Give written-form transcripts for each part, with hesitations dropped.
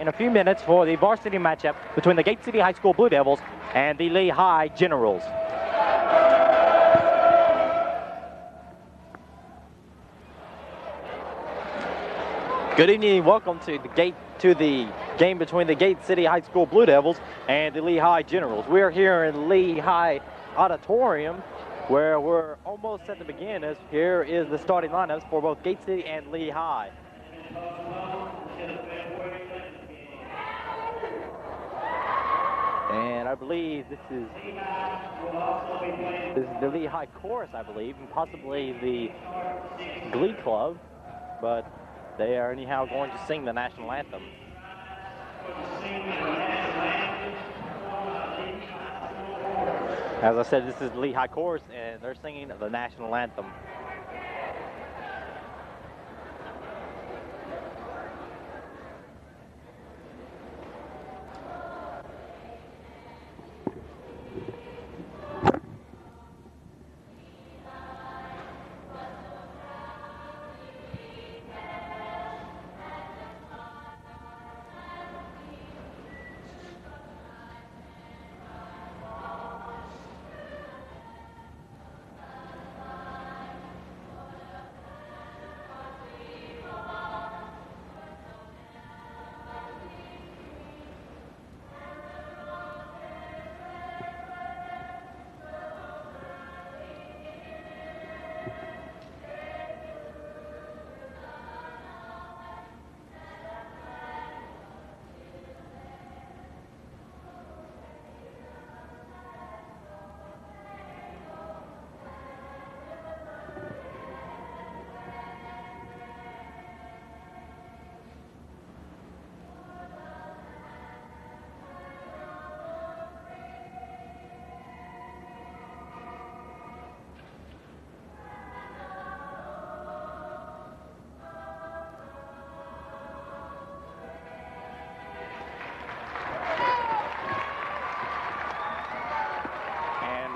in a few minutes for the varsity matchup between the Gate City High School Blue Devils and the Lehigh Generals. Good evening and welcome to the game between the Gate City High School Blue Devils and the Lehigh Generals. We are here in Lehigh Auditorium where we're almost set to begin, as here is the starting lineups for both Gate City and Lehigh. And I believe this is the Lehigh Chorus, I believe, and possibly the Glee Club, but they are anyhow going to sing the national anthem. As I said, this is the Lehigh Chorus, and they're singing the national anthem.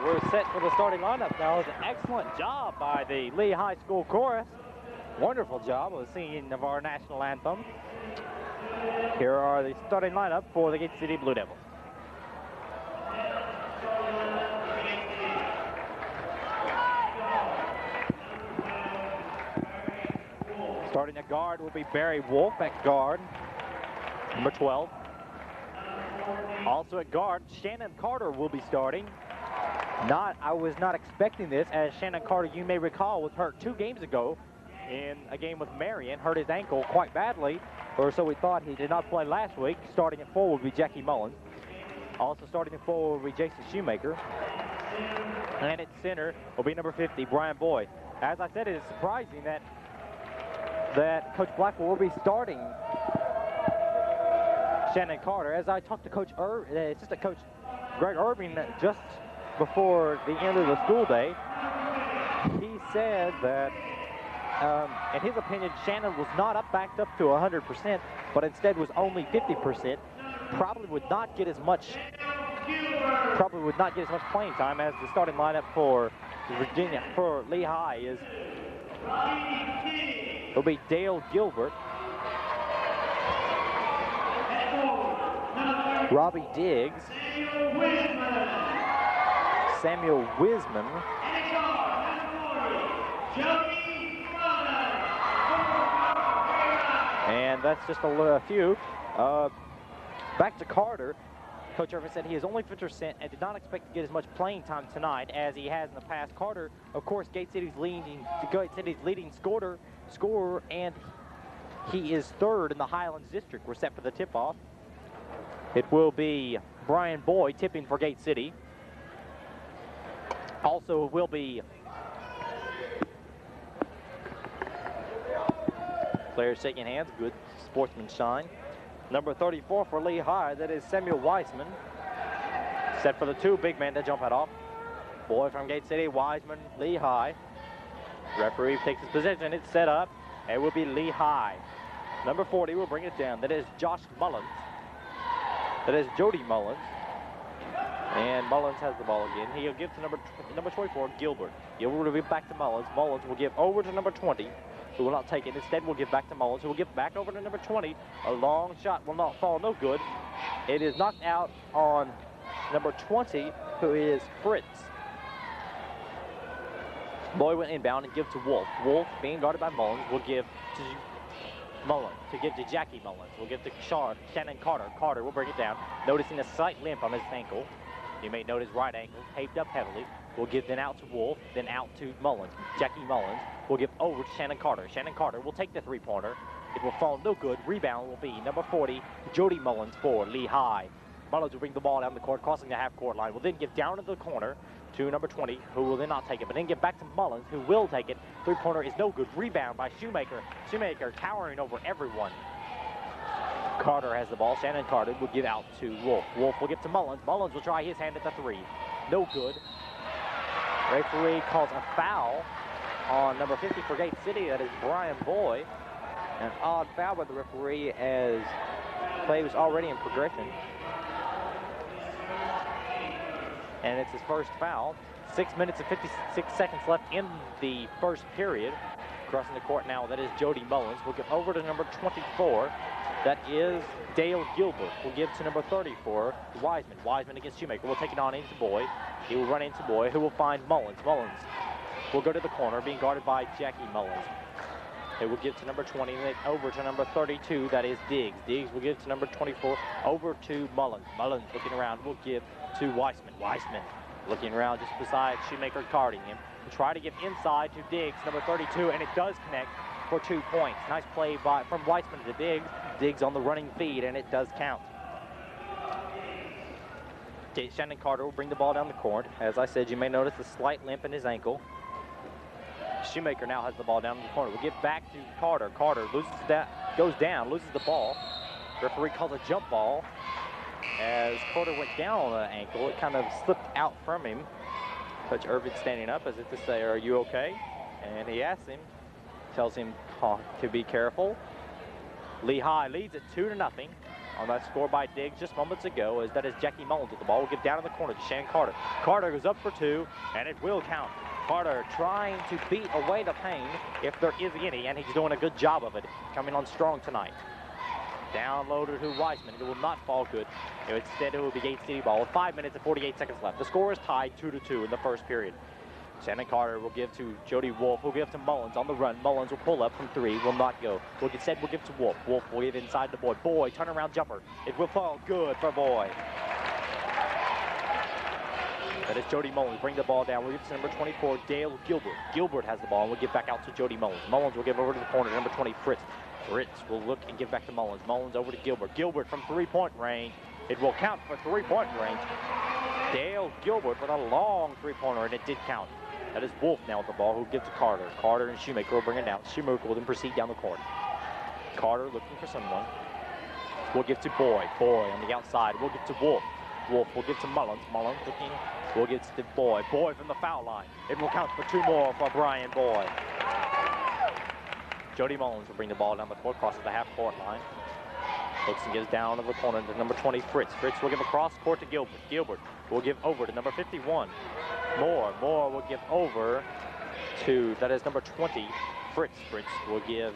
We're set for the starting lineup now. It's an excellent job by the Lehigh School Chorus. Wonderful job of singing of our national anthem. Here are the starting lineup for the Gate City Blue Devils. Starting at guard will be Barry Wolf at guard, number 12. Also at guard, Shannon Carter will be starting. I was not expecting this, as Shannon Carter, you may recall, was hurt 2 games ago in a game with Marion, hurt his ankle quite badly, or so we thought. He did not play last week. Starting at 4 will be Jackie Mullins. Also starting at 4 will be Jason Shoemaker. And at center will be number 50, Brian Boyd. As I said, it is surprising that Coach Blackwell will be starting Shannon Carter. As I talked to Assistant Coach Greg Irving just before the end of the school day, he said that, in his opinion, Shannon was not backed up to 100%, but instead was only 50%. Probably would not get as much playing time, as the starting lineup for Lehigh will be Dale Gilbert, Robbie Diggs, Samuel Wiseman, and that's just a few. Back to Carter. Coach Irvin said he is only 50% and did not expect to get as much playing time tonight as he has in the past. Carter, of course, Gate City's leading scorer, and he is 3rd in the Highlands District. We're set for the tip-off. It will be Brian Boyd tipping for Gate City. Also will be players shaking hands, good sportsman shine. Number 34 for Lehigh, that is Samuel Wiseman. Set for the 2 big man to jump it off. Boyd from Gate City, Wiseman, Lehigh. Referee takes his position, it's set up. It will be Lehigh. Number 40 will bring it down. That is Josh Mullins. That is Jody Mullins. And Mullins has the ball again. He'll give to number 24, Gilbert. Gilbert will be back to Mullins. Mullins will give over to number 20, who will not take it. Instead, will give back to Mullins, who will give back over to number 20. A long shot will not fall, no good. It is knocked out on number 20, who is Fritz. Boy will inbound and give to Wolf. Wolf, being guarded by Mullins, will give to Mullins, to give to Jackie Mullins. Will give to Shannon Carter. Carter will bring it down, noticing a slight limp on his ankle. You may note his right ankle taped up heavily. Will give then out to Wolf, then out to Mullins. Jackie Mullins will give over to Shannon Carter. Shannon Carter will take the three-pointer. It will fall no good. Rebound will be number 40, Jody Mullins for Lehigh. Mullins will bring the ball down the court, crossing the half-court line. Will then give down to the corner to number 20, who will then not take it, but then give back to Mullins, who will take it. Three-pointer is no good. Rebound by Shoemaker. Shoemaker towering over everyone. Carter has the ball. Shannon Carter will give out to Wolf. Wolf will give to Mullins. Mullins will try his hand at the three. No good. Referee calls a foul on number 50 for Gate City. That is Brian Boy. An odd foul by the referee as play was already in progression. And it's his first foul. 6 minutes and 56 seconds left in the first period. Crossing the court now, that is Jody Mullins. We'll give over to number 24. That is Dale Gilbert. We'll give to number 34, Wiseman. Wiseman against Shoemaker. We'll take it on into Boy. He will run into Boy, who will find Mullins. Mullins will go to the corner, being guarded by Jackie Mullins. They will give to number 20, and then over to number 32, that is Diggs. Diggs will give to number 24, over to Mullins. Mullins looking around, will give to Weissman. Weissman looking around just beside Shoemaker, guarding him. Will try to give inside to Diggs, number 32, and it does connect for 2 points. Nice play from Weissman to Diggs. Diggs on the running feed, and it does count. Shannon Carter will bring the ball down the court. As I said, you may notice a slight limp in his ankle. Shoemaker now has the ball down in the corner. We'll give back to Carter. Carter loses that, goes down, loses the ball. Referee calls a jump ball. As Carter went down on the ankle, it kind of slipped out from him. Coach Irvin standing up as if to say, "Are you okay?" And he asks him, tells him to be careful. Lehigh leads it 2-0 on that score by Diggs just moments ago, as that is Jackie Mullins with the ball. We'll get down in the corner to Shannon Carter. Carter goes up for 2, and it will count. Carter trying to beat away the pain, if there is any, and he's doing a good job of it, coming on strong tonight. Downloaded to Weissman. It will not fall good. Instead, it will be Gate City ball with 5 minutes and 48 seconds left. The score is tied 2-2 in the first period. Shannon Carter will give to Jody Wolf, who will give to Mullins on the run. Mullins will pull up from 3, will not go. We'll give to Wolf. Wolf will give inside to Boy. Boy, turnaround jumper. It will fall good for Boy. That is Jody Mullins. Bring the ball down. We'll give to number 24, Dale Gilbert. Gilbert has the ball, and we'll give back out to Jody Mullins. Mullins will give over to the corner, number 20, Fritz. Fritz will look and give back to Mullins. Mullins over to Gilbert. Gilbert from three-point range. It will count for three-point range. Dale Gilbert with a long three-pointer, and it did count. That is Wolf now with the ball, who gives to Carter. Carter and Shoemaker will bring it down. Shoemaker will then proceed down the court. Carter looking for someone. We'll give to Boy. Boy on the outside. We'll give to Wolf. Wolf will give to Mullins. Mullins looking. We'll give to Boy. Boy from the foul line. It will count for 2 more for Brian Boy. Jody Mullins will bring the ball down the court, crosses the half-court line. Looks and gives down to the corner to number 20, Fritz. Fritz will give across court to Gilbert. Gilbert will give over to number 51. Moore will give over to, that is number 20, Fritz. Fritz will give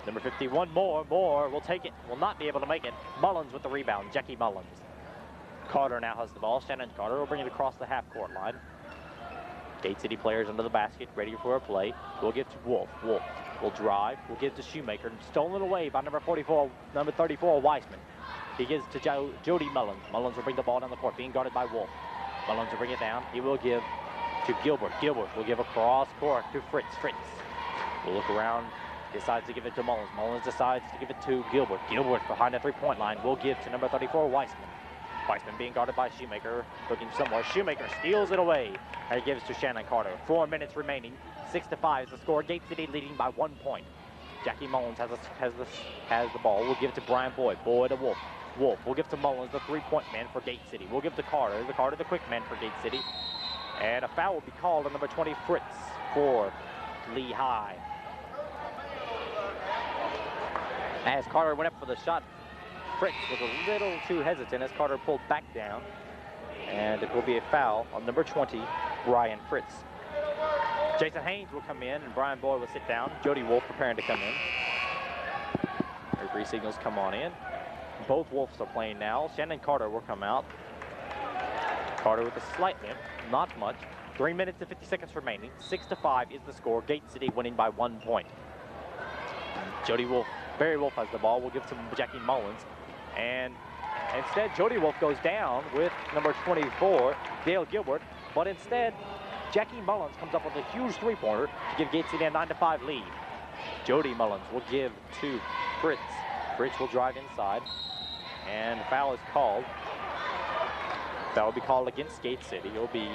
number 51, Moore will take it, will not be able to make it. Mullins with the rebound, Jackie Mullins. Carter now has the ball. Shannon Carter will bring it across the half-court line. Gate City players under the basket, ready for a play. We'll give to Wolf. Wolf will drive. We'll give to Shoemaker. Stolen away by number 34, Weissman. He gives to Jody Mullins. Mullins will bring the ball down the court, being guarded by Wolf. Mullins will bring it down. He will give to Gilbert. Gilbert will give across court to Fritz. Fritz will look around, decides to give it to Mullins. Mullins decides to give it to Gilbert. Gilbert behind the three-point line will give to number 34, Weissman. Weissman being guarded by Shoemaker, looking somewhere. Shoemaker steals it away, and he gives to Shannon Carter. 4 minutes remaining. 6-5 is the score. Gate City leading by 1 point. Jackie Mullins has the ball. We'll give to Brian Boy. Boy to Wolf. Wolf will give to Mullins, the three-point man for Gate City. We'll give to Carter. Carter, the quick man for Gate City. And a foul will be called on number 20, Fritz, for Lehigh. As Carter went up for the shot, Fritz was a little too hesitant as Carter pulled back down. And it will be a foul on number 20, Brian Fritz. Jason Haynes will come in, and Brian Boyd will sit down. Jody Wolf preparing to come in. Referee signals come on in. Both Wolves are playing now. Shannon Carter will come out. Carter with a slight limp, not much. 3 minutes and 50 seconds remaining. 6-5 is the score. Gate City winning by 1 point. Jody Wolf, Barry Wolf has the ball. We'll give to Jackie Mullins. And instead, Jody Wolf goes down with number 24, Dale Gilbert. But instead, Jackie Mullins comes up with a huge three-pointer to give Gate City a 9-5 lead. Jody Mullins will give to Fritz. Fritz will drive inside. And foul is called. That will be called against Gate City. It'll be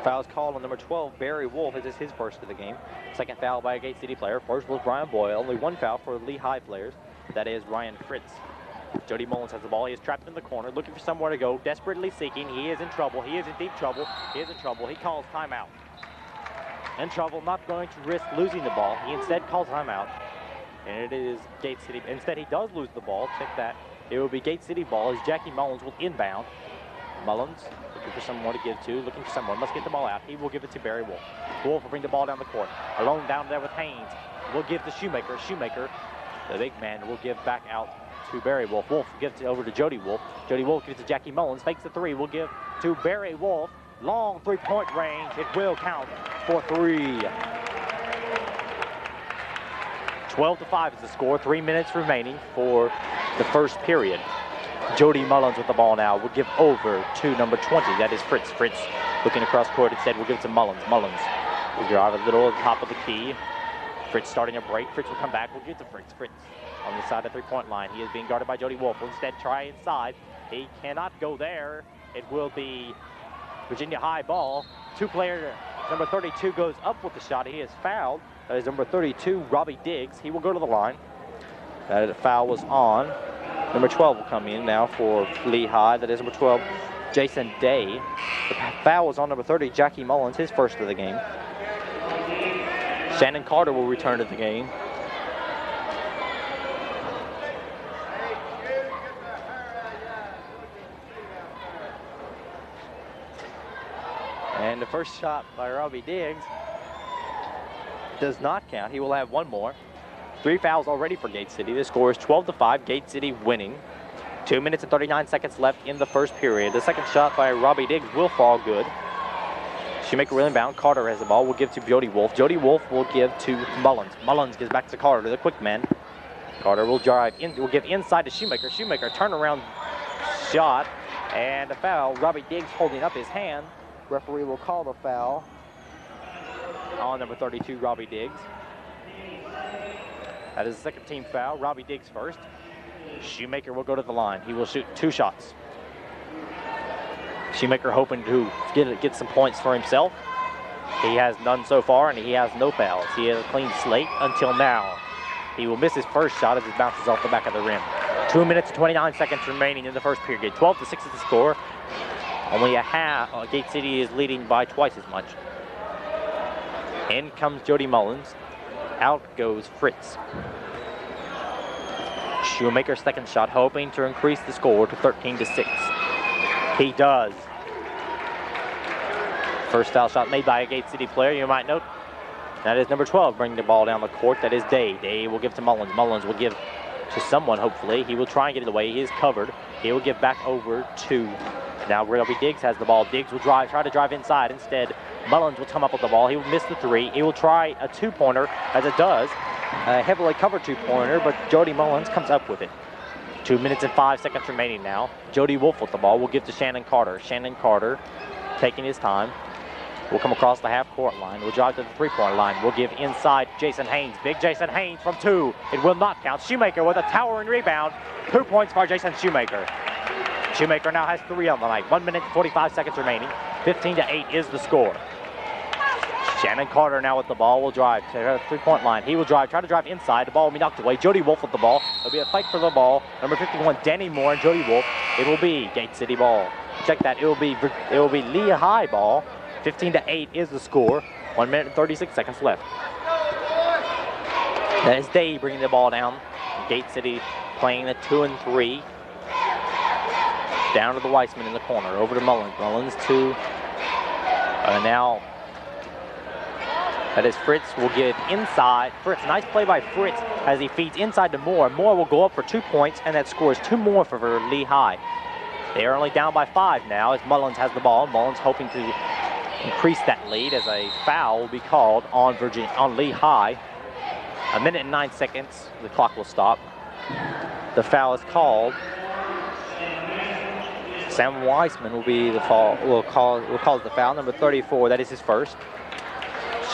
foul is called on number 12, Barry Wolf. This is his first of the game. Second foul by a Gate City player. First was Brian Boyle. Only one foul for Lehigh players. That is Ryan Fritz. Jody Mullins has the ball. He is trapped in the corner, looking for somewhere to go, desperately seeking. He is in trouble. He is in deep trouble. He is in trouble. He calls timeout. In trouble, not going to risk losing the ball. He instead calls timeout. And it is Gate City. Instead, he does lose the ball. Check that. It will be Gate City ball as Jackie Mullins will inbound. Mullins looking for someone to give to, looking for someone. Must get the ball out. He will give it to Barry Wolf. Wolf will bring the ball down the court. Alone down there with Haynes. Will give to Shoemaker. Shoemaker, the big man, will give back out to Barry Wolf. Wolf gives it over to Jody Wolf. Jody Wolf gives it to Jackie Mullins. Fakes the three. Will give to Barry Wolf. Long three-point range. It will count for 3. 12-5 is the score. 3 minutes remaining for the first period. Jody Mullins with the ball now will give over to number 20. That is Fritz. Fritz looking across court. Instead, will give it to Mullins. Mullins will drive a little at the top of the key. Fritz starting a break. Fritz will come back. Will give it to Fritz. Fritz on the side of the three-point line. He is being guarded by Jody Wolf. Will instead try inside. He cannot go there. It will be Virginia High ball. Two-player number 32 goes up with the shot. He is fouled. That is number 32, Robbie Diggs. He will go to the line. That foul was on. Number 12 will come in now for Lehigh. That is number 12, Jason Day. The foul was on number 30, Jackie Mullins, his first of the game. Shannon Carter will return to the game. And the first shot by Robbie Diggs does not count. He will have one more. 3 fouls already for Gate City. The score is 12-5. Gate City winning. 2 minutes and 39 seconds left in the first period. The second shot by Robbie Diggs will fall good. Shoemaker will inbound. Carter has the ball. Will give to Jody Wolf. Jody Wolf will give to Mullins. Mullins gives back to Carter, the quick man. Carter will drive in. Will give inside to Shoemaker. Shoemaker turnaround shot and a foul. Robbie Diggs holding up his hand. Referee will call the foul on number 32, Robbie Diggs. That is the second team foul. Robbie Diggs first. Shoemaker will go to the line. He will shoot 2 shots. Shoemaker hoping to get some points for himself. He has none so far, and he has no fouls. He has a clean slate until now. He will miss his first shot as it bounces off the back of the rim. 2 minutes and 29 seconds remaining in the first period. 12-6 is the score. Only a half. Gate City is leading by twice as much. In comes Jody Mullins. Out goes Fritz. Shoemaker's second shot, hoping to increase the score to 13-6. He does. First foul shot made by a Gate City player, you might note. That is number 12, bringing the ball down the court. That is Day. Day will give to Mullins. Mullins will give to someone, hopefully. He will try and get it away. He is covered. He will give back over to, now Robbie Diggs has the ball. Diggs will try to drive inside. Instead, Mullins will come up with the ball. He will miss the 3. He will try a 2-pointer, as it does. A heavily covered 2-pointer, but Jody Mullins comes up with it. 2 minutes and 5 seconds remaining now. Jody Wolf with the ball will give to Shannon Carter. Shannon Carter taking his time. Will come across the half-court line. Will drive to the 3-point line. Will give inside Jason Haynes. Big Jason Haynes from 2. It will not count. Shoemaker with a towering rebound. 2 points for Jason Shoemaker. Shoemaker now has 3 on the night. 1 minute and 45 seconds remaining. 15-8 is the score. Shannon Carter now with the ball will drive to the 3-point line. He will drive, try to drive inside. The ball will be knocked away. Jody Wolf with the ball. There'll be a fight for the ball. Number 51, Danny Moore and Jody Wolf. It will be Gate City ball. Check that. It will be Lehigh ball. 15-8 is the score. 1 minute and 36 seconds left. That is Day bringing the ball down. Gate City playing the 2 and 3. Down to the Weissman in the corner. Over to Mullins. Mullins to now. That is Fritz will get inside. Fritz, nice play by Fritz as he feeds inside to Moore. Moore will go up for 2 points, and that scores 2 more for Lehigh. They are only down by 5 now as Mullins has the ball. Mullins hoping to increase that lead as a foul will be called on Lehigh. 1 minute and 9 seconds. The clock will stop. The foul is called. Sam Weissman will be the foul. Will call the foul. Number 34. That is his first.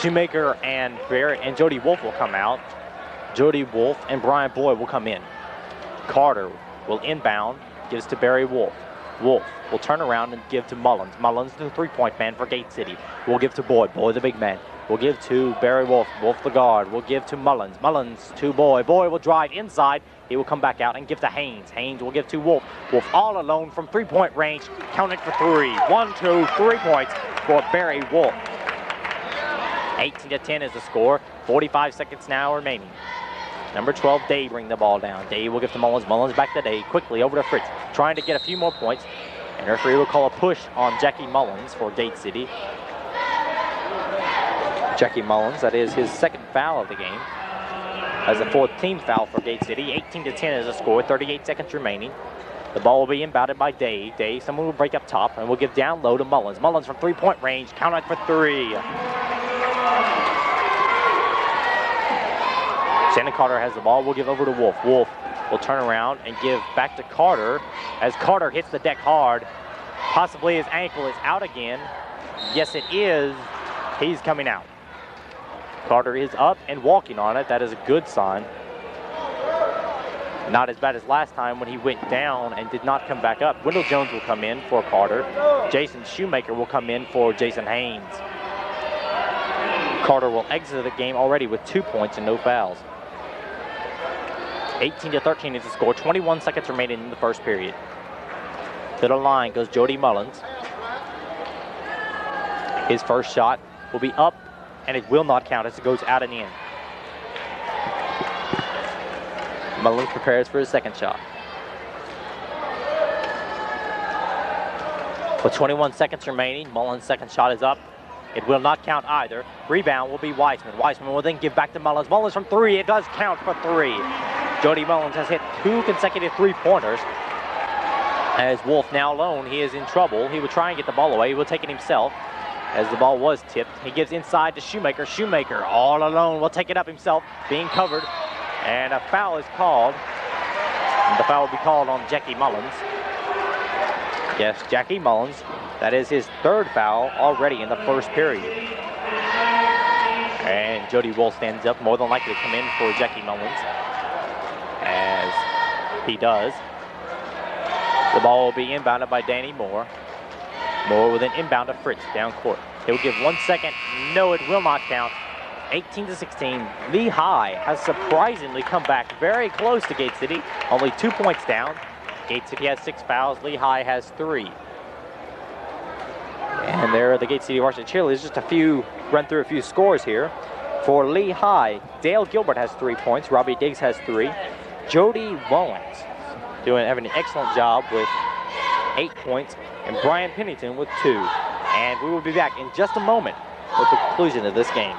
Shoemaker and Jody Wolf will come out. Jody Wolf and Brian Boyd will come in. Carter will inbound, gives to Barry Wolf. Wolf will turn around and give to Mullins. Mullins, the three-point man for Gate City. Will give to Boyd. Boyd, the big man. Will give to Barry Wolf. Wolf, the guard. Will give to Mullins. Mullins to Boyd. Boyd will drive inside. He will come back out and give to Haynes. Haynes will give to Wolf. Wolf all alone from three-point range. Counted for 3. 1, 2, 3 points for Barry Wolf. 18-10 is the score. 45 seconds now remaining. Number 12, Day bring the ball down. Day will give to Mullins. Mullins back to Day. Quickly over to Fritz. Trying to get a few more points. And referee will call a push on Jackie Mullins for Gate City. Jackie Mullins, that is his second foul of the game. As a 4th team foul for Gate City. 18-10 is the score. 38 seconds remaining. The ball will be inbounded by Day. Day, someone will break up top and will give down low to Mullins. Mullins from three-point range. Counted for 3. Shannon Carter has the ball. We'll give over to Wolf. Wolf will turn around and give back to Carter as Carter hits the deck hard. Possibly his ankle is out again. Yes, it is. He's coming out. Carter is up and walking on it. That is a good sign. Not as bad as last time when he went down and did not come back up. Wendell Jones will come in for Carter. Jason Shoemaker will come in for Jason Haynes. Carter will exit the game already with 2 points and no fouls. 18-13 is the score. 21 seconds remaining in the first period. To the line goes Jody Mullins. His first shot will be up, and it will not count as it goes out and in. Mullins prepares for his second shot. With 21 seconds remaining, Mullins' second shot is up. It will not count either. Rebound will be Weissman. Weissman will then give back to Mullins. Mullins from 3. It does count for 3. Jody Mullins has hit 2 consecutive three-pointers. As Wolf now alone, he is in trouble. He will try and get the ball away. He will take it himself as the ball was tipped. He gives inside to Shoemaker. Shoemaker all alone will take it up himself, being covered. And a foul is called. The foul will be called on Jackie Mullins. Yes, Jackie Mullins. That is his 3rd foul already in the first period. And Jody Wolf stands up, more than likely to come in for Jackie Mullins. As he does. The ball will be inbounded by Danny Moore. Moore will then inbound to Fritz down court. He will give 1 second. No, it will not count. 18-16. Lehigh has surprisingly come back very close to Gate City. Only 2 points down. Gate City has 6 fouls. Lehigh has 3. And there are the Gate City varsity cheerleaders. Just run through a few scores here. For Lehigh, Dale Gilbert has 3 points. Robbie Diggs has 3. Jody Mullins having an excellent job with 8 points. And Brian Pennington with 2. And we will be back in just a moment with the conclusion of this game.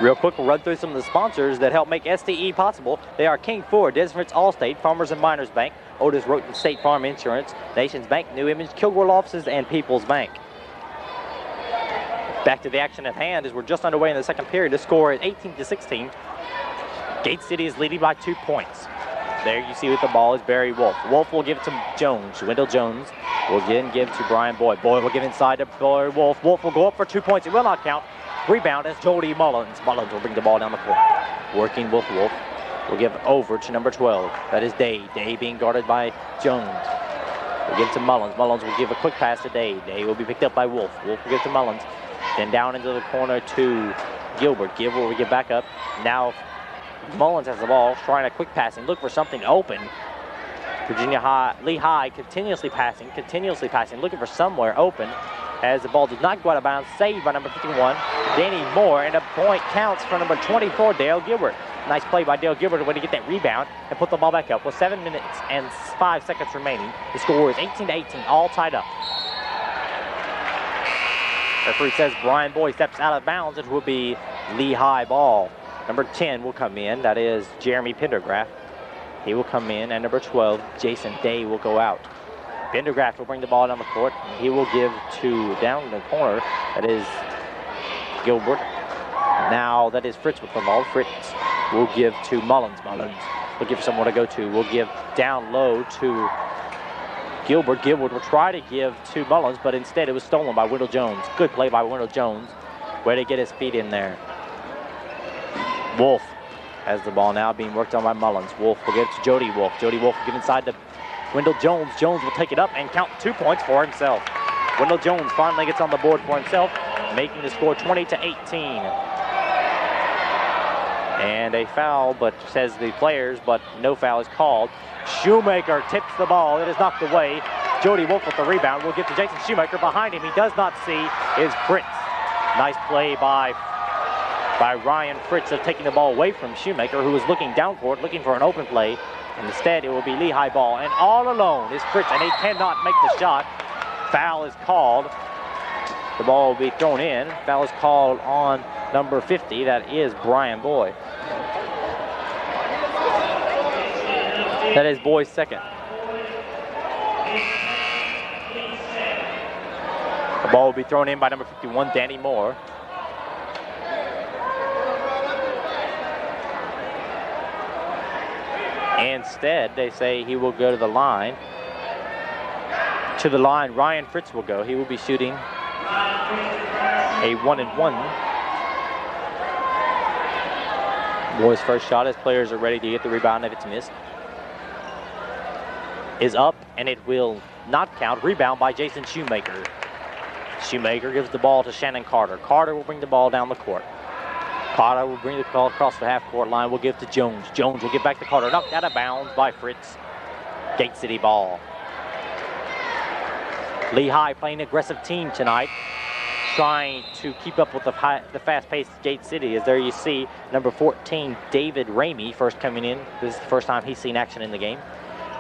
Real quick, we'll run through some of the sponsors that help make STE possible. They are King Ford, Desfritz Allstate, Farmers and Miners Bank, Otis Roten State Farm Insurance, Nations Bank, New Image, Kilgore Offices, and People's Bank. Back to the action at hand as we're just underway in the second period. The score is 18-16. Gate City is leading by 2 points. There you see with the ball is Barry Wolf. Wolf will give it to Jones. Wendell Jones will then give to Brian Boyd. Boyd will give inside to Barry Wolf. Wolf will go up for 2 points. It will not count. Rebound is Jody Mullins. Mullins will bring the ball down the court. Working with Wolf. Will give over to number 12. That is Day. Day being guarded by Jones. Will give to Mullins. Mullins will give a quick pass to Day. Day will be picked up by Wolf. Wolf will give to Mullins. Then down into the corner to Gilbert. Gilbert will get back up. Now Mullins has the ball, trying a quick passing. Look for something open. Lehigh continuously passing, looking for somewhere open. as the ball does not go out of bounds. Saved by number 51, Danny Moore, and a point counts for number 24, Dale Gilbert. Nice play by Dale Gilbert to get that rebound and put the ball back up with 7 minutes and 5 seconds remaining. The score is 18-18, all tied up. Referee says Brian Boyd steps out of bounds. It will be Lehigh ball. Number 10 will come in. That is Jeremy Pendergraft. He will come in, and number 12, Jason Day, will go out. Pendergraft will bring the ball down the court. He will give to down in the corner. That is Gilbert. Now that is Fritz with the ball. Fritz will give to Mullins. Mullins will give someone to go to. Will give down low to Gilbert. Gilbert will try to give to Mullins, but instead it was stolen by Wendell Jones. Good play by Wendell Jones. Way to get his feet in there. Wolf has the ball now, being worked on by Mullins. Wolf will give it to Jody Wolf. Jody Wolf will give inside to Wendell Jones. Jones will take it up and count 2 points for himself. Wendell Jones finally gets on the board for himself, making the score 20-18. And a foul, but says the players, but no foul is called. Shoemaker tips the ball. It is knocked away. Jody Wolf with the rebound. Will get to Jason Shoemaker. Behind him, he does not see, is Fritz. Nice play by Ryan Fritz of taking the ball away from Shoemaker, who was looking down court, looking for an open play. And instead, it will be Lehigh ball. And all alone is Fritz, and he cannot make the shot. Foul is called. The ball will be thrown in. Foul is called on number 50. That is Brian Boyd. That is Boyd's second. The ball will be thrown in by number 51, Danny Moore. Instead, they say he will go to the line. To the line, Ryan Fritz will go. He will be shooting a 1-and-1. Boyd's first shot, as players are ready to get the rebound if it's missed, is up, and it will not count. Rebound by Jason Shoemaker. Shoemaker gives the ball to Shannon Carter. Carter will bring the ball down the court. Carter will bring the ball across the half-court line. Will give to Jones. Jones will give back to Carter. Knocked out of bounds by Fritz. Gate City ball. Lehigh playing an aggressive team tonight, trying to keep up with the fast-paced Gate City. As there you see number 14, David Ramey, first coming in. This is the first time he's seen action in the game.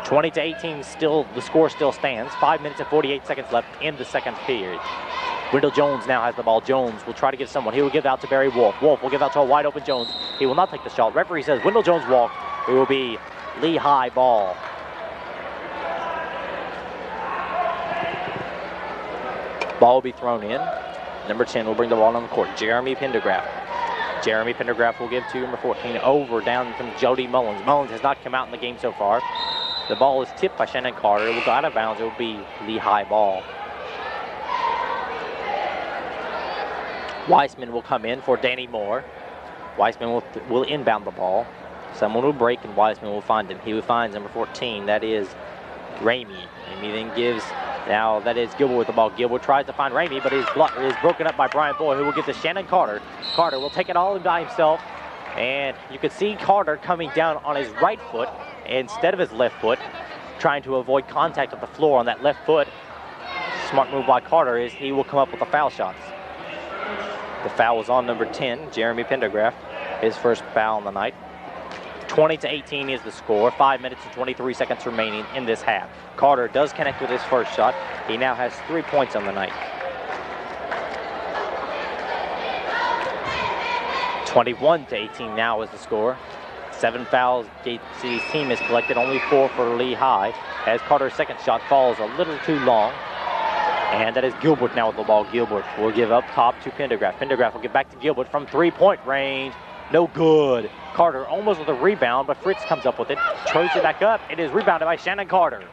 20-18, still the score still stands. 5 minutes and 48 seconds left in the second period. Wendell Jones now has the ball. Jones will try to give someone. He will give out to Barry Wolf. Wolf will give out to a wide open Jones. He will not take the shot. Referee says Wendell Jones walked. It will be Lehigh ball. Ball will be thrown in. Number 10 will bring the ball on the court. Jeremy Pendergraft. Jeremy Pendergraft will give to number 14 over down from Jody Mullins. Mullins has not come out in the game so far. The ball is tipped by Shannon Carter. It will go out of bounds. It will be Lehigh ball. Weissman will come in for Danny Moore. Weissman will inbound the ball. Someone will break, and Weissman will find him. He will find number 14. That is Ramey. Ramey then gives, now that is Gilbert with the ball. Gilbert tries to find Ramey, but is broken up by Brian Boyd, who will give to Shannon Carter. Carter will take it all in by himself. And you can see Carter coming down on his right foot instead of his left foot, trying to avoid contact with the floor on that left foot. Smart move by Carter is he will come up with the foul shots. The foul was on number 10, Jeremy Pendergraft, his first foul on the night. 20-18 is the score. 5 minutes and 23 seconds remaining in this half. Carter does connect with his first shot. He now has 3 points on the night. 21-18 now is the score. 7 fouls Gate City's team has collected, only 4 for Lehigh, as Carter's second shot falls a little too long. And that is Gilbert now with the ball. Gilbert will give up top to Pendergraft. Pendergraft will get back to Gilbert from 3-point range. No good. Carter almost with a rebound, but Fritz comes up with it. Throws it back up. It is rebounded by Shannon Carter.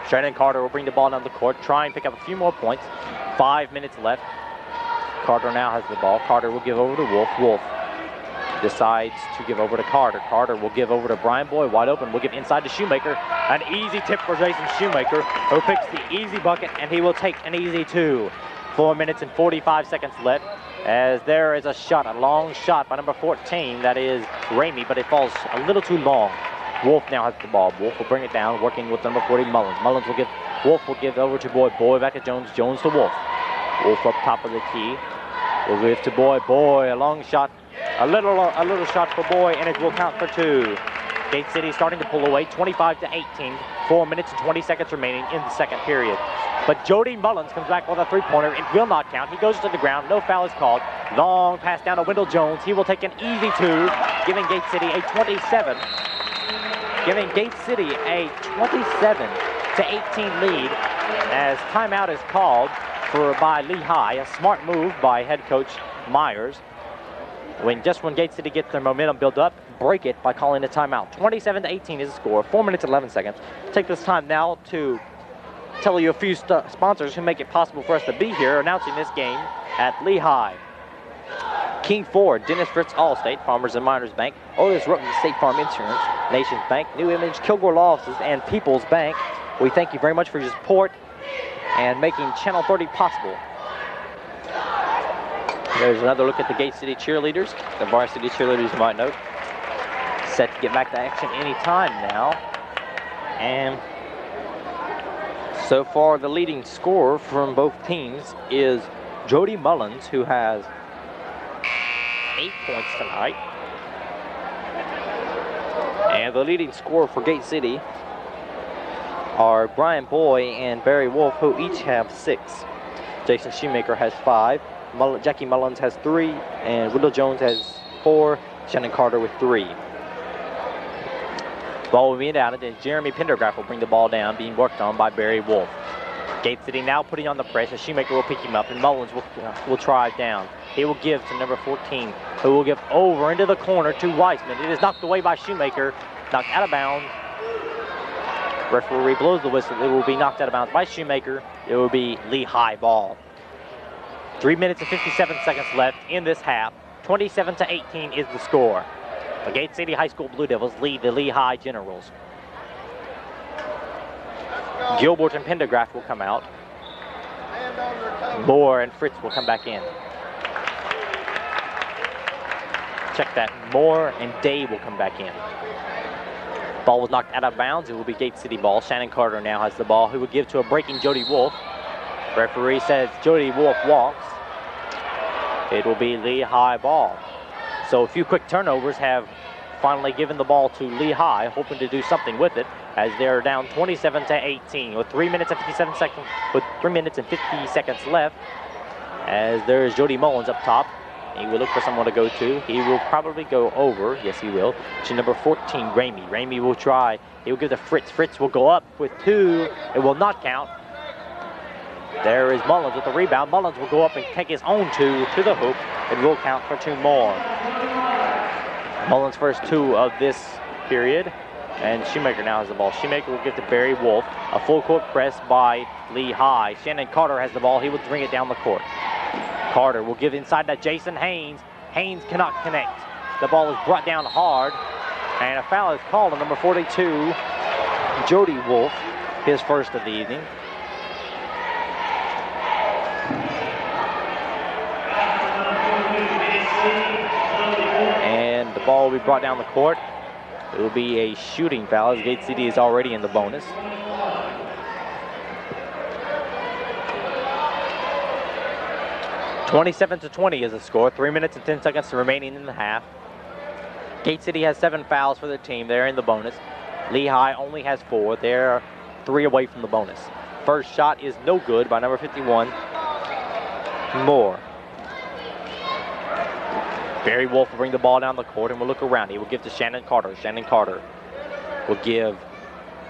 Shannon Carter will bring the ball down the court, try and pick up a few more points. 5 minutes left. Carter now has the ball. Carter will give over to Wolf. Wolf decides to give over to Carter. Carter will give over to Brian Boyd, wide open. Will give inside to Shoemaker. An easy tip for Jason Shoemaker, who picks the easy bucket, and he will take an easy 2. 4 minutes and 45 seconds left, as there is a shot, a long shot by number 14. That is Ramey, but it falls a little too long. Wolf now has the ball. Wolf will bring it down, working with number 40, Mullins. Mullins will give, Wolf will give over to Boyd. Boyd back to Jones. Jones to Wolf. Wolf up top of the key. Will give to Boy. Boy, a long shot. A little shot for Boy, and it will count for 2. Gate City starting to pull away, 25-18. 4 minutes and 20 seconds remaining in the second period. But Jody Mullins comes back with a three-pointer. It will not count. He goes to the ground. No foul is called. Long pass down to Wendell Jones. He will take an easy 2, giving Gate City a 27. Giving Gate City a 27-18 lead as timeout is called by Lehigh. A smart move by head coach Myers. When Gate City gets their momentum built up, break it by calling a timeout. 27-18 is the score. 4 minutes, 11 seconds. Take this time now to tell you a few sponsors who make it possible for us to be here announcing this game at Lehigh. King Ford, Dennis Fritz Allstate, Farmers and Miners Bank, Otis Rutten State Farm Insurance, Nations Bank, New Image, Kilgore Law Offices, and People's Bank. We thank you very much for your support and making Channel 30 possible. There's another look at the Gate City cheerleaders. The varsity cheerleaders, you might note, set to get back to action any time now. And so far, the leading scorer from both teams is Jody Mullins, who has 8 points tonight. And the leading scorer for Gate City are Brian Boy and Barry Wolf, who each have 6. Jason Shoemaker has 5. Jackie Mullins has 3, and Wendell Jones has 4, Shannon Carter with 3. Ball will be down, and then Jeremy Pendergraft will bring the ball down, being worked on by Barry Wolf. Gate City now putting on the press, and Shoemaker will pick him up, and Mullins will drive down. He will give to number 14, who will give over into the corner to Weissman. It is knocked away by Shoemaker, knocked out of bounds. Referee blows the whistle. It will be knocked out of bounds by Shoemaker. It will be Lehigh ball. 3 minutes and 57 seconds left in this half. 27-18 is the score. The Gate City High School Blue Devils lead the Lehigh Generals. Gilbert and Pendergraft will come out. Moore and Fritz will come back in. Check that. Moore and Day will come back in. Ball was knocked out of bounds. It will be Gate City ball. Shannon Carter now has the ball, who will give to a breaking Jody Wolf. Referee says Jody Wolf walks. It will be Lehigh ball. So a few quick turnovers have finally given the ball to Lehigh, hoping to do something with it, as they're down 27-18 with 3 minutes and 57 seconds, with 3 minutes and 50 seconds left. As there's Jody Mullins up top. He will look for someone to go to. He will probably go over, yes he will, to number 14, Ramey. Ramey will try. He will give to Fritz. Fritz will go up with 2. It will not count. There is Mullins with the rebound. Mullins will go up and take his own 2 to the hoop. It will count for 2 more. Mullins' first 2 of this period. And Shoemaker now has the ball. Shoemaker will give to Barry Wolf. A full court press by Lehigh. Shannon Carter has the ball. He will bring it down the court. Carter will give inside to Jason Haynes. Haynes cannot connect. The ball is brought down hard. And a foul is called on number 42, Jody Wolf, his first of the evening. And the ball will be brought down the court. It will be a shooting foul, as Gate City is already in the bonus. (27-20) is the score. 3 minutes and 10 seconds remaining in the half. Gate City has 7 fouls for their team. They're in the bonus. Lehigh only has 4. They're 3 away from the bonus. First shot is no good by number 51, Moore. Barry Wolf will bring the ball down the court and will look around. He will give to Shannon Carter. Shannon Carter will give.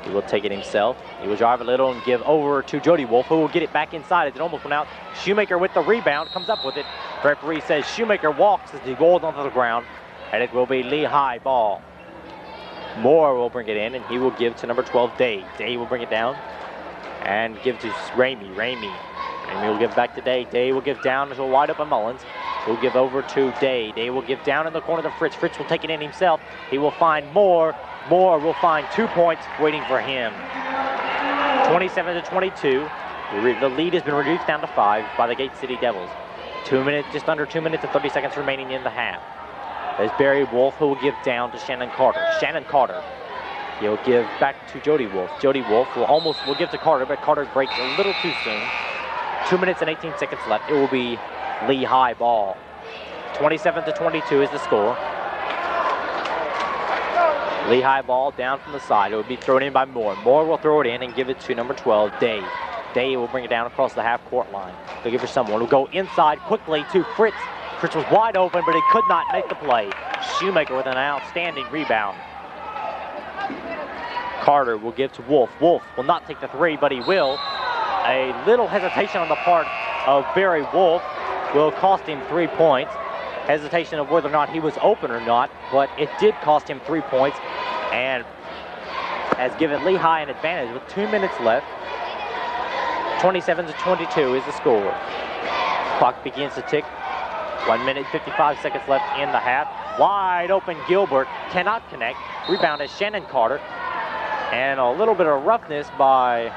He will take it himself. He will drive a little and give over to Jody Wolf, who will get it back inside as it almost went out. Shoemaker with the rebound, comes up with it. The referee says Shoemaker walks as he rolls onto the ground, and it will be Lehigh ball. Moore will bring it in, and he will give to number 12, Day. Day will bring it down and give to Ramey. Ramey will give back to Day. Day will give down to a wide open Mullins. He'll give over to Day. Day will give down in the corner to Fritz. Fritz will take it in himself. He will find Moore. Moore will find 2 points waiting for him. 27-22. The lead has been reduced down to 5 by the Gate City Devils. Just under 2 minutes and 30 seconds remaining in the half. There's Barry Wolf, who will give down to Shannon Carter. Shannon Carter. He'll give back to Jody Wolf. Jody Wolf will give to Carter, but Carter breaks a little too soon. 2 minutes and 18 seconds left. It will be Lehigh ball. 27-22 is the score. Lehigh ball down from the side. It will be thrown in by Moore. Moore will throw it in and give it to number 12, Day. Day will bring it down across the half-court line. They'll give it for someone. Will go inside quickly to Fritz. Fritz was wide open, but he could not make the play. Shoemaker with an outstanding rebound. Carter will give to Wolf. Wolf will not take the three, but he will. A little hesitation on the part of Barry Wolf will cost him 3 points. Hesitation of whether or not he was open or not, but it did cost him 3 points and has given Lehigh an advantage with 2 minutes left. 27-22 is the score. Clock begins to tick. 1 minute, 55 seconds left in the half. Wide open Gilbert cannot connect. Rebound is Shannon Carter. And a little bit of roughness by,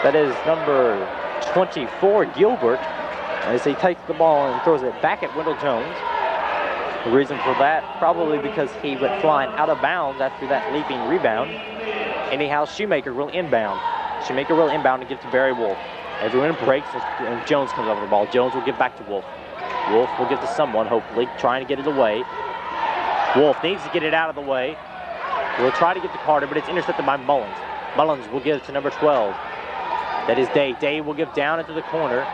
that is number 24, Gilbert, as he takes the ball and throws it back at Wendell Jones. The reason for that, probably because he went flying out of bounds after that leaping rebound. Anyhow, Shoemaker will inbound. Shoemaker will inbound and give to Barry Wolf. Everyone breaks and Jones comes over the ball. Jones will give back to Wolf. Wolf will give to someone, hopefully, trying to get it away. Wolf needs to get it out of the way. Will try to get to Carter, but it's intercepted by Mullins. Mullins will give to number 12. That is Day. Day will give down into the corner.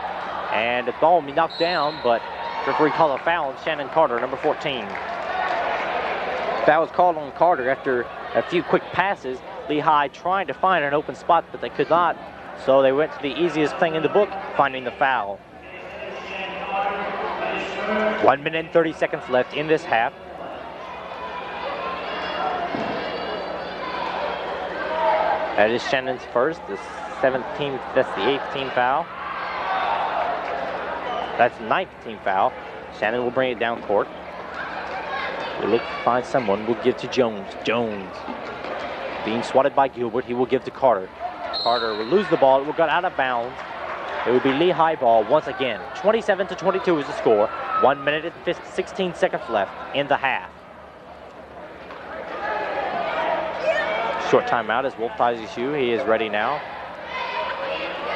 And the ball will be knocked down, but referee called a foul on Shannon Carter, number 14. Foul was called on Carter after a few quick passes. Lehigh trying to find an open spot, but they could not. So they went to the easiest thing in the book, finding the foul. 1 minute and 30 seconds left in this half. That is Shannon's first, the 17th, that's the 8th team foul. That's the 9th team foul. Shannon will bring it down court. We'll look to find someone. We'll give to Jones. Jones being swatted by Gilbert. He will give to Carter. Carter will lose the ball. It will go out of bounds. It will be Lehigh ball once again. 27-22 is the score. 1 minute and 16 seconds left in the half. Short timeout as Wolf ties his shoe. He is ready now.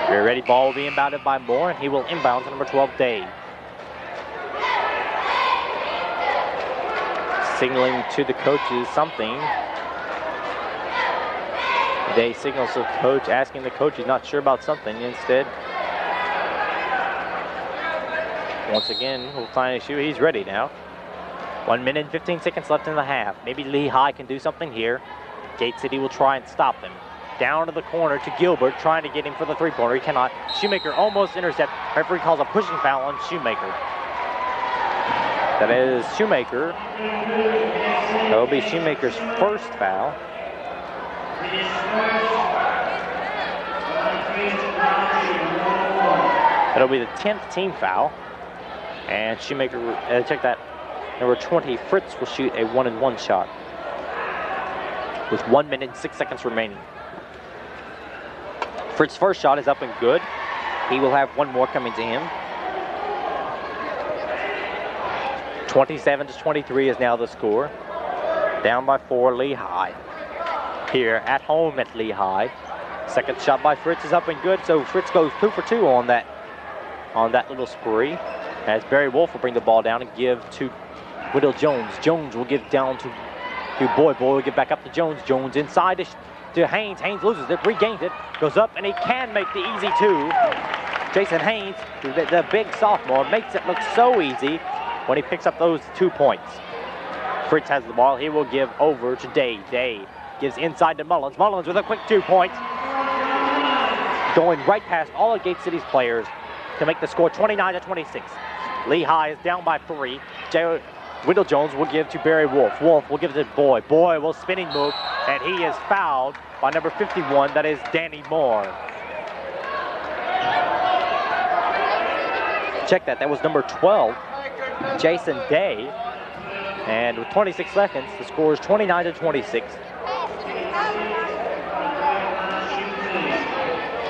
Very ready. Ball will be inbounded by Moore, and he will inbound to number 12, Day. Signaling to the coaches something. Day signals to the coach, asking the coach. He's not sure about something. Instead, once again, Wolf tying his shoe. He's ready now. 1 minute and 15 seconds left in the half. Maybe Lehigh can do something here. Gate City will try and stop them. Down to the corner to Gilbert, trying to get him for the three-pointer. He cannot. Shoemaker almost intercept. Referee calls a pushing foul on Shoemaker. That is Shoemaker. That will be Shoemaker's first foul. That'll be the 10th team foul. And Shoemaker, check that. Number 20, Fritz will shoot a 1-and-1 shot with 1 minute and 6 seconds remaining. Fritz's first shot is up and good. He will have one more coming to him. 27-23 is now the score. Down by 4, Lehigh. Here at home at Lehigh. Second shot by Fritz is up and good, so Fritz goes 2 for 2 on that little spree. As Barry Wolf will bring the ball down and give to Wendell Jones. Jones will give down to Boyd. Boyd will get back up to Jones. Jones inside to Haynes. Haynes loses it, regains it, goes up, and he can make the easy 2. Jason Haynes, the big sophomore, makes it look so easy when he picks up those 2 points. Fritz has the ball. He will give over to Day. Day gives inside to Mullins. Mullins with a quick 2 points. Going right past all of Gate City's players to make the score 29-26. Lehigh is down by 3. Wendell Jones will give to Barry Wolf. Wolf will give it to Boyd. Boyd will spinning move, and he is fouled by number 51. That is Danny Moore. Check that. That was number 12, Jason Day. And with 26 seconds, the score is 29-26.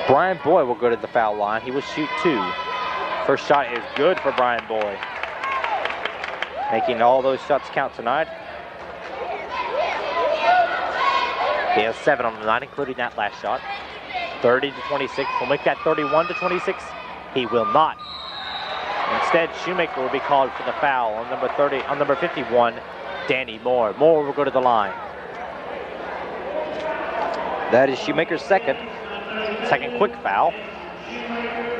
Brian Boyd will go to the foul line. He will shoot 2. First shot is good for Brian Boyd. Making all those shots count tonight. He has 7 on the night, including that last shot. 30-26. Will make that 31-26. He will not. Instead, Shoemaker will be called for the foul on number 51, Danny Moore. Moore will go to the line. That is Shoemaker's second quick foul.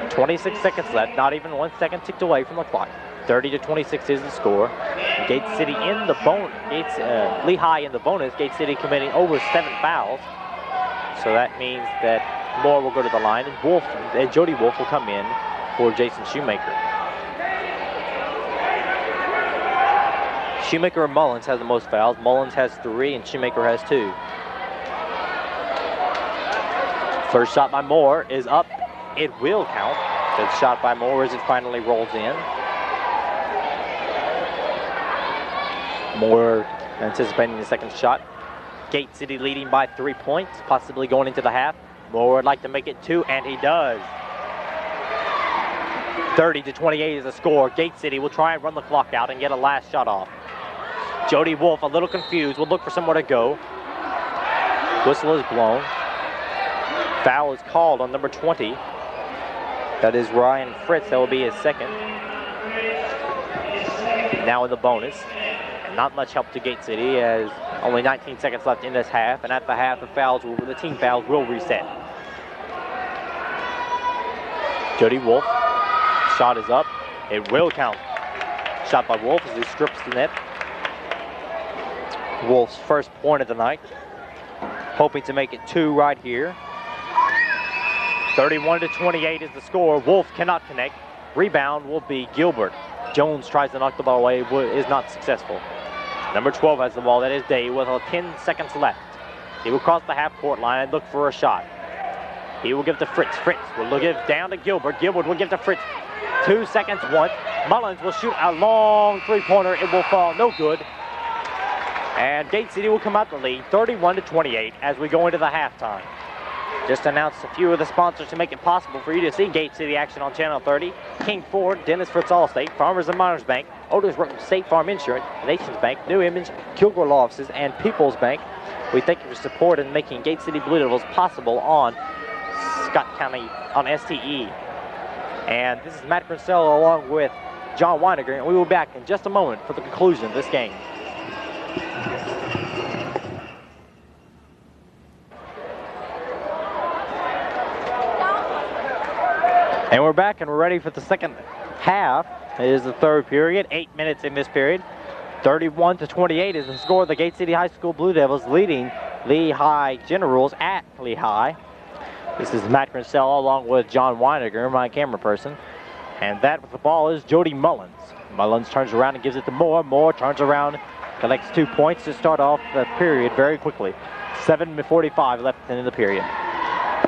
26 seconds left, not even 1 second ticked away from the clock. 30-26 is the score. Gate City in the bonus. Lehigh in the bonus. Gate City committing over 7 fouls. So that means that Moore will go to the line, and Jody Wolf will come in for Jason Shoemaker. Shoemaker and Mullins has the most fouls. Mullins has 3 and Shoemaker has 2. First shot by Moore is up. It will count. Good shot by Moore as it finally rolls in. Moore anticipating the second shot. Gate City leading by 3 points, possibly going into the half. Moore would like to make it 2, and he does. 30-28 is the score. Gate City will try and run the clock out and get a last shot off. Jody Wolf, a little confused, will look for somewhere to go. Whistle is blown. Foul is called on number 20. That is Ryan Fritz. That will be his second. Now in the bonus. Not much help to Gate City as only 19 seconds left in this half. And at the half, the team fouls will reset. Jody Wolf. Shot is up. It will count. Shot by Wolf as he strips the net. Wolf's first point of the night. Hoping to make it 2 right here. 31-28 is the score. Wolf cannot connect. Rebound will be Gilbert. Jones tries to knock the ball away, is not successful. Number 12 has the ball. That is Day with 10 seconds left. He will cross the half-court line and look for a shot. He will give to Fritz. Fritz will give down to Gilbert. Gilbert will give to Fritz. 2 seconds, 1. Mullins will shoot a long three-pointer. It will fall, no good. And Gate City will come out the lead, 31-28 as we go into the halftime. Just announced a few of the sponsors to make it possible for you to see Gate City action on Channel 30. King Ford, Dennis Fritz Allstate, Farmers and Miners Bank, Otis State Farm Insurance, Nations Bank, New Image, Kilgore Law Offices, and People's Bank. We thank you for support in making Gate City Blue Devils possible on Scott County, on STE. And this is Matt Purcell along with John Weiniger, and we will be back in just a moment for the conclusion of this game. And we're back and we're ready for the second half. It is the third period, 8 minutes in this period. 31-28 is the score of the Gate City High School Blue Devils leading Lehigh Generals at Lehigh. This is Matt Grinsell along with John Weiniger, my camera person. And that with the ball is Jody Mullins. Mullins turns around and gives it to Moore. Moore turns around, collects 2 points to start off the period very quickly. 7:45 left in the period.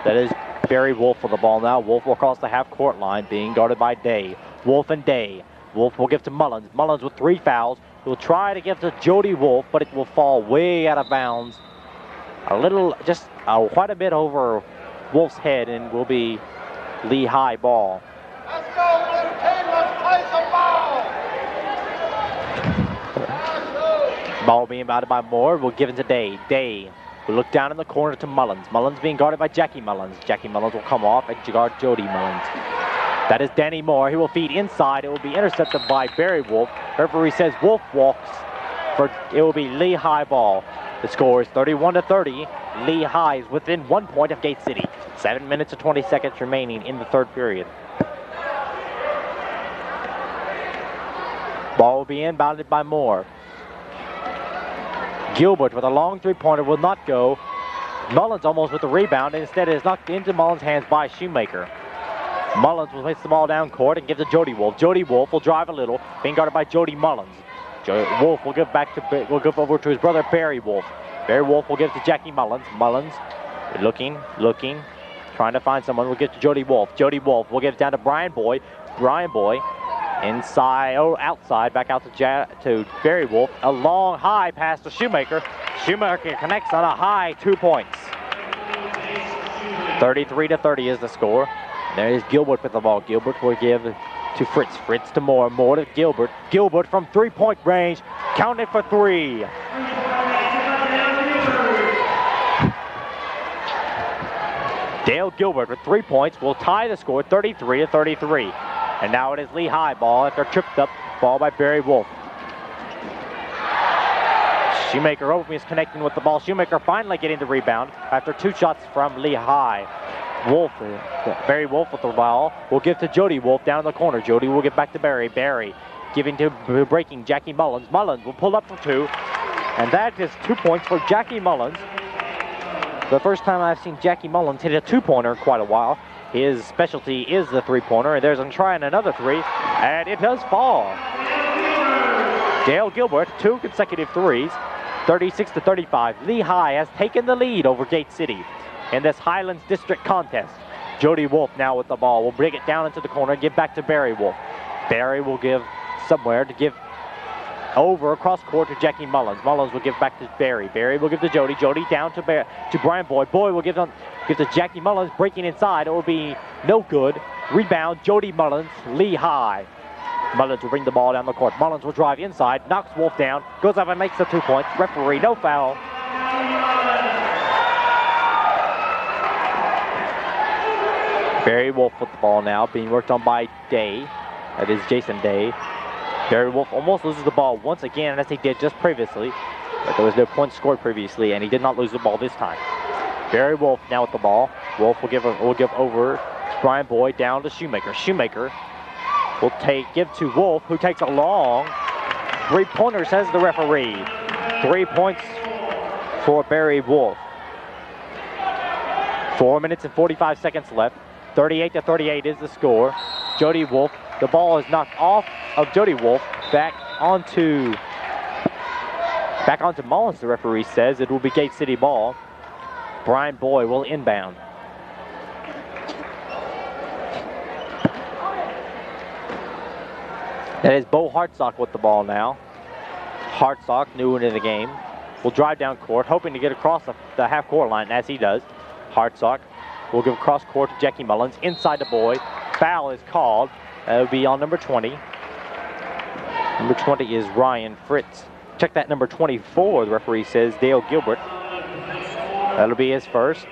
That is Barry Wolf with the ball now. Wolf will cross the half-court line, being guarded by Day. Wolf and Day. Wolf will give to Mullins. Mullins with 3 fouls. He'll try to give to Jody Wolf, but it will fall way out of bounds. Quite a bit over Wolf's head, and will be Lehigh ball. Let's go, blue team. Let's play some ball. Ball being batted by Moore. Will give it to Day. Day will look down in the corner to Mullins. Mullins being guarded by Jackie Mullins. Jackie Mullins will come off and guard Jody Mullins. That is Danny Moore. He will feed inside. It will be intercepted by Barry Wolf. Referee says Wolf walks. It will be Lehigh ball. The score is 31-30. Lehigh is within 1 point of Gate City. 7 minutes and 20 seconds remaining in the third period. Ball will be inbounded by Moore. Gilbert with a long three-pointer will not go. Mullins almost with the rebound, and instead it is knocked into Mullins' hands by Shoemaker. Mullins will place the ball down court and give to Jody Wolf. Jody Wolf will drive a little, being guarded by Jody Mullins. Wolf will give over to his brother Barry Wolf. Barry Wolf will give to Jackie Mullins. Mullins looking, trying to find someone. Will give to Jody Wolf. Jody Wolf will give it down to Brian Boy. Brian Boy inside, outside, back out to Barry Wolf. A long high pass to Shoemaker. Shoemaker connects on a high 2 points. 33-30 is the score. There is Gilbert with the ball. Gilbert will give to Fritz. Fritz to Moore. Moore to Gilbert. Gilbert from three-point range. Counted for 3. Dale Gilbert with 3 points will tie the score 33-33. And now it is Lehigh ball after a tripped up ball by Barry Wolf. Shoemaker is connecting with the ball. Shoemaker finally getting the rebound after 2 shots from Lehigh. Wolf, Barry Wolf with the ball, will give to Jody Wolf down in the corner. Jody will give back to Barry. Barry giving to breaking Jackie Mullins. Mullins will pull up for 2. And that is 2 points for Jackie Mullins. The first time I've seen Jackie Mullins hit a 2-pointer in quite a while. His specialty is the 3-pointer, and there's him trying another 3, and it does fall. Dale Gilbert, 2 consecutive 3s, 36-35. Lehigh has taken the lead over Gate City in this Highlands District contest. Jody Wolf now with the ball will bring it down into the corner, give back to Barry Wolf. Barry will give somewhere to give over across court to Jackie Mullins. Mullins will give back to Barry. Barry will give to Jody. Jody down to Brian Boyd. Boyd will give to Jackie Mullins, breaking inside. It will be no good. Rebound, Jody Mullins, Lehigh. Mullins will bring the ball down the court. Mullins will drive inside, knocks Wolf down, goes up and makes the 2 points. Referee, no foul. Barry Wolf with the ball now, being worked on by Day. That is Jason Day. Barry Wolf almost loses the ball once again, as he did just previously. But there was no points scored previously, and he did not lose the ball this time. Barry Wolf now with the ball. Wolf will give over to Brian Boyd, down to Shoemaker. Shoemaker will give to Wolf, who takes a long 3-pointer, says the referee. 3 points for Barry Wolf. 4 minutes and 45 seconds left. 38-38 is the score. Jody Wolf, the ball is knocked off of Jody Wolf, back onto Mullins, the referee says. It will be Gate City ball. Brian Boyd will inbound. That is Bo Hartsock with the ball now. Hartsock, new into the game, will drive down court, hoping to get across the half-court line, as he does. Hartsock will give across court to Jackie Mullins, inside the Boyd. Foul is called. That will be on number 20. Number 20 is Ryan Fritz. Check that number 24, the referee says, Dale Gilbert. That'll be his first.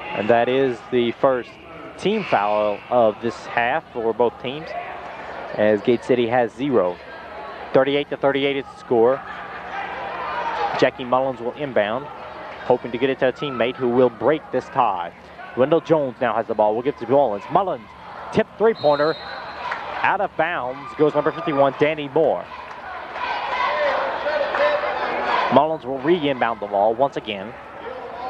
And that is the first team foul of this half for both teams, as Gate City has 0. 38-38 is the score. Jackie Mullins will inbound, hoping to get it to a teammate who will break this tie. Wendell Jones now has the ball. We'll give to Mullins. Mullins, tip 3-pointer. Out of bounds goes number 51, Danny Moore. Mullins will re-inbound the ball once again.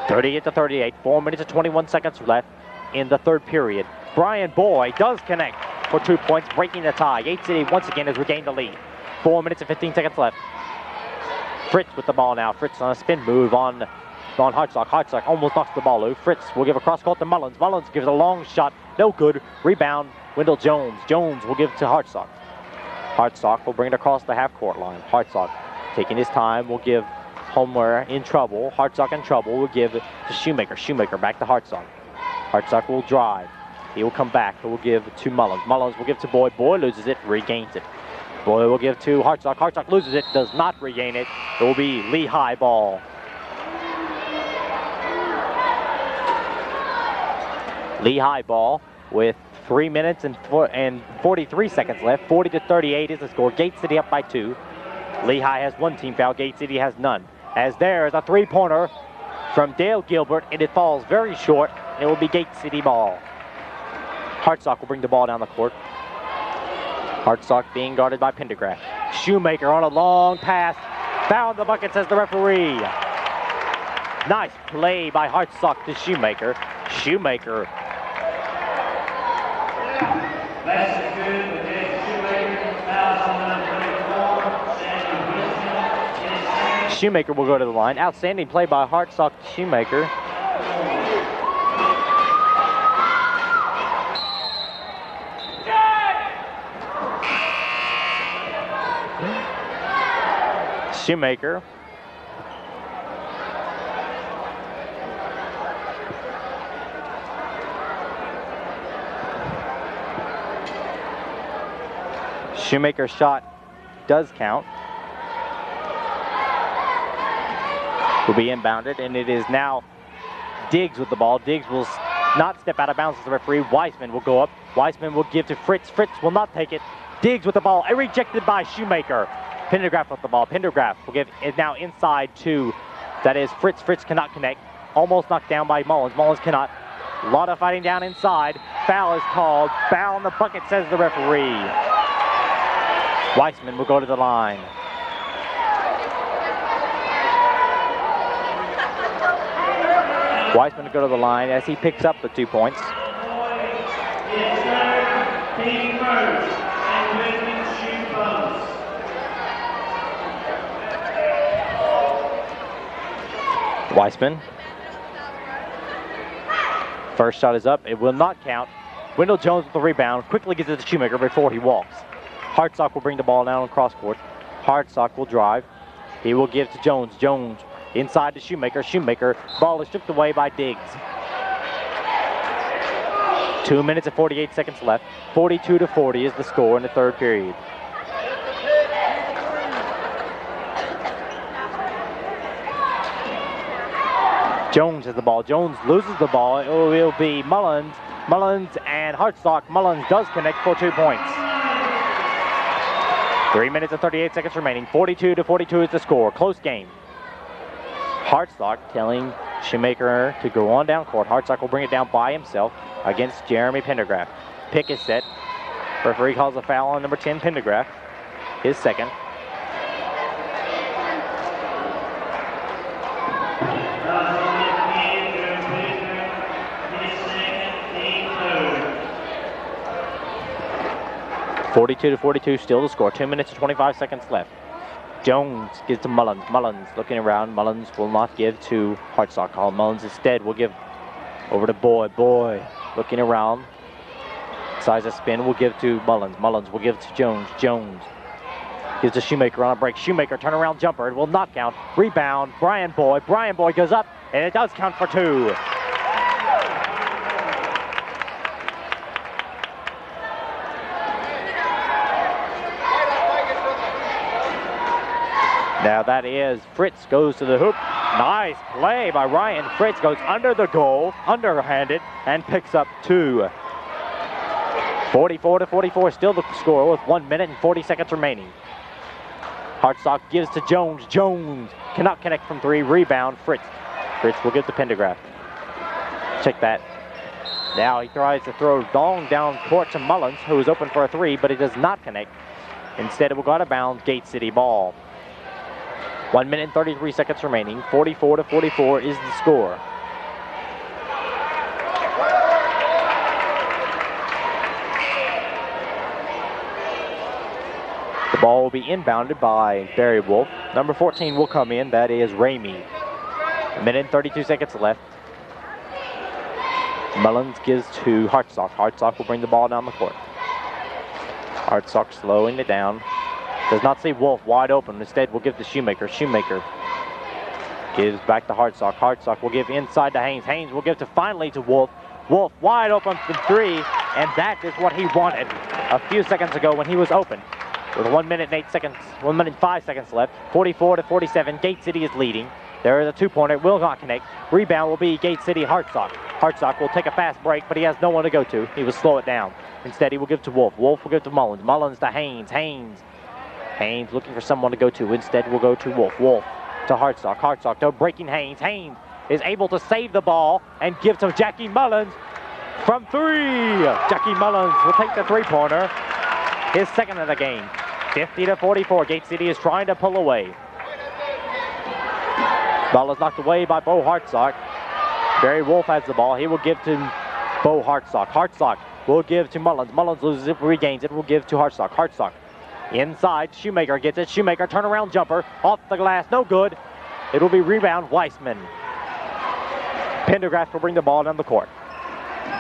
38-38, 4 minutes and 21 seconds left in the third period. Brian Boyd does connect for 2 points, breaking the tie. Gate City once again has regained the lead. 4 minutes and 15 seconds left. Fritz with the ball now. Fritz on a spin move on Hartsock. Hartsock almost knocks the ball loose. Fritz will give a cross court to Mullins. Mullins gives a long shot. No good. Rebound, Wendell Jones. Jones will give to Hartsock. Hartsock will bring it across the half-court line. Hartsock, taking his time, will give Homer in trouble. Hartsock in trouble will give to Shoemaker. Shoemaker back to Hartsock. Hartsock will drive. He will come back. He will give to Mullins. Mullins will give to Boyd. Boyd loses it, regains it. Boyd will give to Hartsock. Hartsock loses it, does not regain it. It will be Lehigh ball. Lehigh ball with 3 minutes and 43 seconds left. 40-38 is the score. Gate City up by 2. Lehigh has 1 team foul. Gate City has none. As there is a 3-pointer from Dale Gilbert, and it falls very short. It will be Gate City ball. Hartsock will bring the ball down the court. Hartsock being guarded by Pendergraft. Shoemaker on a long pass. Found the bucket, says the referee. Nice play by Hartsock to Shoemaker. Shoemaker. Shoemaker will go to the line. Outstanding play by Hartsock to Shoemaker. Shoemaker. Shoemaker's shot does count. Will be inbounded, and it is now Diggs with the ball. Diggs will not step out of bounds as the referee. Weissman will go up. Weissman will give to Fritz. Fritz will not take it. Diggs with the ball, rejected by Shoemaker. Pendergraft with the ball. Pendergraft will give it now inside to, that is Fritz. Fritz cannot connect. Almost knocked down by Mullins. Mullins cannot. A lot of fighting down inside. Foul is called. Foul on the bucket, says the referee. Weissman will go to the line. Weissman will go to the line as he picks up the 2 points. Weissman. First shot is up. It will not count. Wendell Jones with the rebound. Quickly gets it to Shoemaker before he walks. Hartsock will bring the ball down on cross court. Hartsock will drive. He will give to Jones. Jones inside to Shoemaker. Shoemaker. Ball is stripped away by Diggs. 2 minutes and 48 seconds left. 42-40 is the score in the third period. Jones has the ball. Jones loses the ball. It will be Mullins. Mullins and Hartsock. Mullins does connect for 2 points. 3 minutes and 38 seconds remaining. 42-42 is the score. Close game. Hartsock telling Shoemaker to go on down court. Hartsock will bring it down by himself against Jeremy Pendergraft. Pick is set. Referee calls a foul on number 10, Pendergraft. His second. (42-42) still the score. 2 minutes and 25 seconds left. Jones gives to Mullins. Mullins looking around. Mullins will not give to Hartsock. Mullins instead will give over to Boyd. Boyd looking around. Size a spin will give to Mullins. Mullins will give to Jones. Jones gives to Shoemaker on a break. Shoemaker turnaround jumper. It will not count. Rebound. Brian Boyd. Brian Boyd goes up and it does count for 2. Now that is Fritz goes to the hoop. Nice play by Ryan. Fritz goes under the goal, underhanded, and picks up 2. 44-44 still the score with 1 minute and 40 seconds remaining. Hartsock gives to Jones. Jones cannot connect from 3. Rebound, Fritz. Fritz will give to Pendergraft. Check that. Now he tries to throw long down court to Mullins, who is open for a 3, but it does not connect. Instead, it will go out of bounds. Gate City ball. 1 minute and 33 seconds remaining. 44-44 is the score. The ball will be inbounded by Barry Wolf. Number 14 will come in. That is Ramey. 1 minute and 32 seconds left. Mullins gives to Hartsock. Hartsock will bring the ball down the court. Hartsock slowing it down. Does not see Wolf wide open. Instead, will give to Shoemaker. Shoemaker gives back to Hartsock. Hartsock will give inside to Haynes. Haynes will give finally to Wolf. Wolf wide open from 3, and that is what he wanted a few seconds ago when he was open. With 1 minute and 8 seconds, 1 minute and 5 seconds left. 44-47. Gate City is leading. There is a 2-pointer. Will not connect. Rebound will be Gate City Hartsock. Hartsock will take a fast break, but he has no one to go to. He will slow it down. Instead, he will give to Wolf. Wolf will give to Mullins. Mullins to Haynes. Haynes looking for someone to go to. Instead, will go to Wolf. Wolf to Hartsock. Hartsock to breaking Haynes. Haynes is able to save the ball and give to Jackie Mullins from 3. Jackie Mullins will take the 3-pointer. His second of the game. 50-44. Gate City is trying to pull away. Ball is knocked away by Bo Hartsock. Barry Wolf has the ball. He will give to Bo Hartsock. Hartsock will give to Mullins. Mullins loses it, regains it, will give to Hartsock. Hartsock inside. Shoemaker gets it. Shoemaker turnaround jumper off the glass. No good. It will be rebound Weissman. Pendergraft will bring the ball down the court.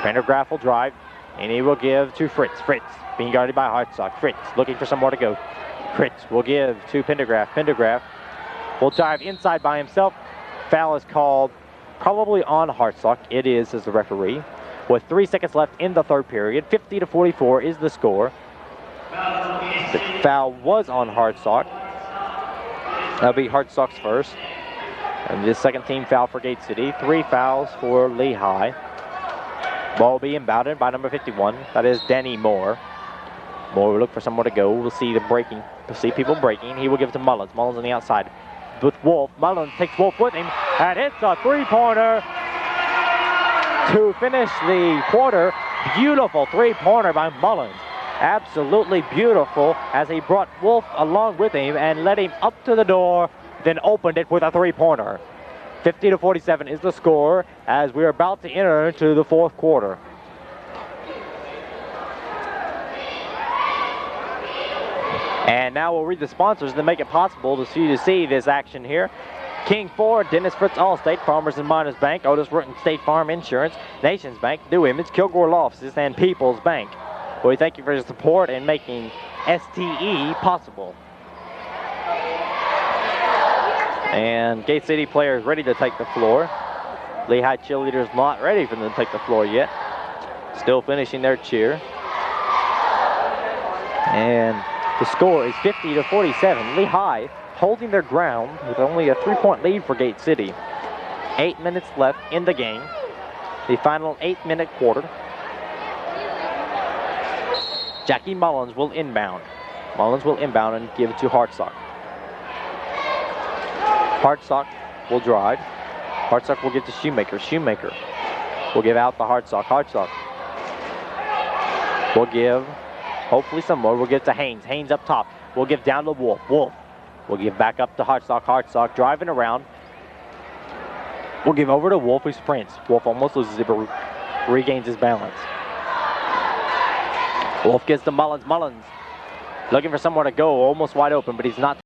Pendergraft will drive, and he will give to Fritz. Fritz being guarded by Hartsock. Fritz looking for somewhere to go. Fritz will give to Pendergraft. Pendergraft will dive inside by himself. Foul is called probably on Hartsock. It is, as the referee. With 3 seconds left in the third period. 50-44 is the score. The foul was on Hartsock. That'll be Hartsock's first. And the second team foul for Gate City. 3 fouls for Lehigh. Ball being inbounded by number 51. That is Danny Moore. Moore will look for somewhere to go. We'll see the breaking. We'll see people breaking. He will give it to Mullins. Mullins on the outside with Wolf. Mullins takes Wolf with him and hits a three-pointer to finish the quarter. Beautiful three-pointer by Mullins. Absolutely beautiful as he brought Wolf along with him and led him up to the door, then opened it with a three-pointer. 50-47 is the score as we're about to enter into the fourth quarter. And now we'll read the sponsors that make it possible to see this action here. King Ford, Dennis Fritz Allstate, Farmers and Miners Bank, Otis Rutten State Farm Insurance, Nations Bank, New Image, Kilgore Law Offices, and People's Bank. We thank you for your support in making STE possible. And Gate City players ready to take the floor. Lehigh cheerleaders not ready for them to take the floor yet. Still finishing their cheer. And the score is 50-47. Lehigh holding their ground with only a 3-point lead for Gate City. 8 minutes left in the game. The final 8-minute quarter. Jackie Mullins will inbound. Mullins will inbound and give it to Hartsock. Hartsock will drive. Hartsock will give to Shoemaker. Shoemaker will give out the Hartsock. Hartsock will give, hopefully some more. We'll give to Haynes. Haynes up top. We'll give down to Wolf. Wolf will give back up to Hartsock. Hartsock driving around. We'll give over to Wolf, who sprints. Wolf almost loses it, but regains his balance. Wolf gets to Mullins. Mullins looking for somewhere to go, almost wide open, but he's not.